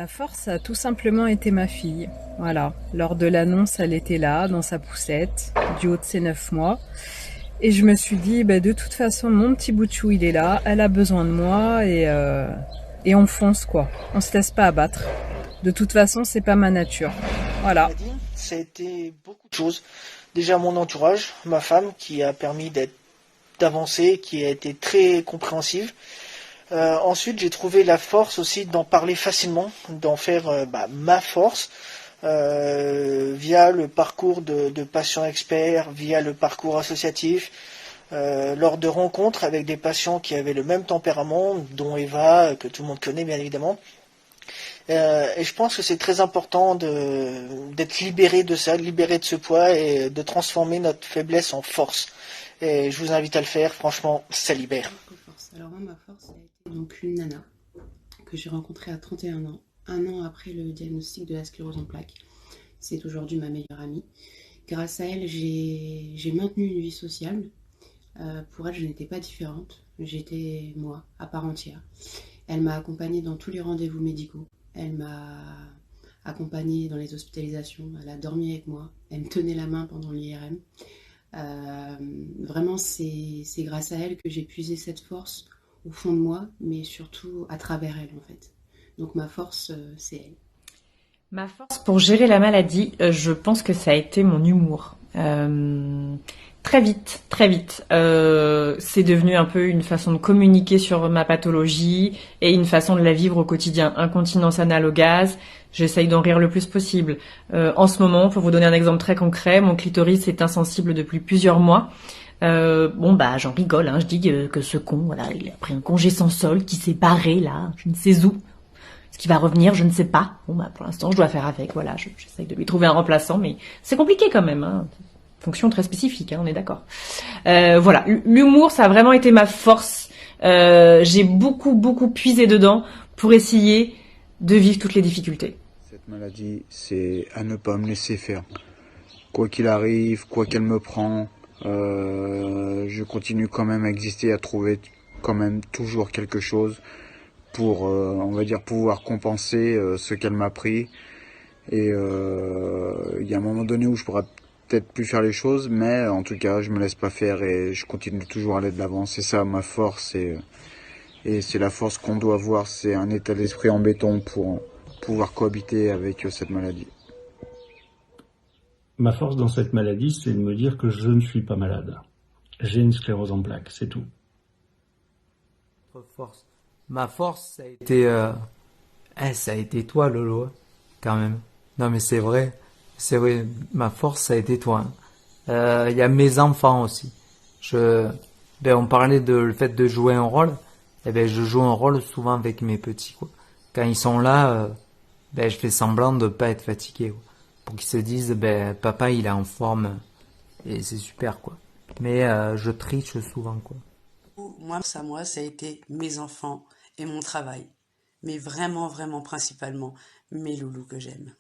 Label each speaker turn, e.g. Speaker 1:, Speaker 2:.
Speaker 1: Ma force a tout simplement été ma fille. Voilà. Lors de l'annonce, elle était là, dans sa poussette, du haut de ses 9 mois. Et je me suis dit, bah, de toute façon, mon petit bout de chou, il est là, elle a besoin de moi et on fonce, quoi. On se laisse pas abattre. De toute façon, c'est pas ma nature. Voilà.
Speaker 2: Maladie, ça a été beaucoup de choses. Déjà mon entourage, ma femme qui a permis d'avancer, qui a été très compréhensive. Ensuite, j'ai trouvé la force aussi d'en parler facilement, d'en faire ma force via le parcours de patients experts, via le parcours associatif, lors de rencontres avec des patients qui avaient le même tempérament, dont Eva, que tout le monde connaît bien évidemment. Et je pense que c'est très important d'être libéré de ça, libéré de ce poids et de transformer notre faiblesse en force. Et je vous invite à le faire, franchement, ça libère.
Speaker 3: Alors moi, ma force, ça a été donc une nana que j'ai rencontrée à 31 ans, un an après le diagnostic de la sclérose en plaques. C'est aujourd'hui ma meilleure amie. Grâce à elle, j'ai maintenu une vie sociale. Pour elle, je n'étais pas différente. J'étais moi, à part entière. Elle m'a accompagnée dans tous les rendez-vous médicaux. Elle m'a accompagnée dans les hospitalisations. Elle a dormi avec moi. Elle me tenait la main pendant l'IRM. Vraiment, c'est grâce à elle que j'ai puisé cette force au fond de moi, mais surtout à travers elle, en fait. Donc ma force, c'est elle.
Speaker 4: Ma force pour gérer la maladie, je pense que ça a été mon humour. Très vite, très vite. C'est devenu un peu une façon de communiquer sur ma pathologie et une façon de la vivre au quotidien. Incontinence anale au gaz, j'essaye d'en rire le plus possible. En ce moment, pour vous donner un exemple très concret, mon clitoris est insensible depuis plusieurs mois. J'en rigole, hein. Je dis que ce con, voilà, il a pris un congé sans solde, qui s'est barré là, je ne sais où. Ce qui va revenir, je ne sais pas. Pour l'instant, je dois faire avec. Voilà, j'essaye de lui trouver un remplaçant, mais c'est compliqué quand même. Hein. Fonction très spécifique, hein, on est d'accord. Voilà, l'humour, ça a vraiment été ma force. J'ai beaucoup puisé dedans pour essayer de vivre toutes les difficultés.
Speaker 5: Cette maladie, c'est à ne pas me laisser faire. Quoi qu'il arrive, quoi qu'elle me prend, je continue quand même à exister, à trouver quand même toujours quelque chose pour, on va dire, pouvoir compenser ce qu'elle m'a pris. Et il y a un moment donné où je pourrais peut-être plus faire les choses, mais en tout cas, je me laisse pas faire et je continue toujours à aller de l'avant. C'est ça ma force et c'est la force qu'on doit avoir. C'est un état d'esprit en béton pour pouvoir cohabiter avec cette maladie.
Speaker 6: Ma force dans cette maladie, c'est de me dire que je ne suis pas malade. J'ai une sclérose en plaques, c'est tout.
Speaker 7: Force. Ma force, ça a été toi, Lolo, quand même. Non, mais c'est vrai, ma force, ça a été toi. Il y a mes enfants aussi. On parlait de le fait de jouer un rôle. Je joue un rôle souvent avec mes petits, quoi. Quand ils sont là, je fais semblant de pas être fatigué, quoi, pour qu'ils se disent, papa, il est en forme, et c'est super, quoi. Mais je triche souvent, quoi.
Speaker 8: Moi, ça a été mes enfants et mon travail. Mais vraiment, vraiment, principalement, mes loulous que j'aime.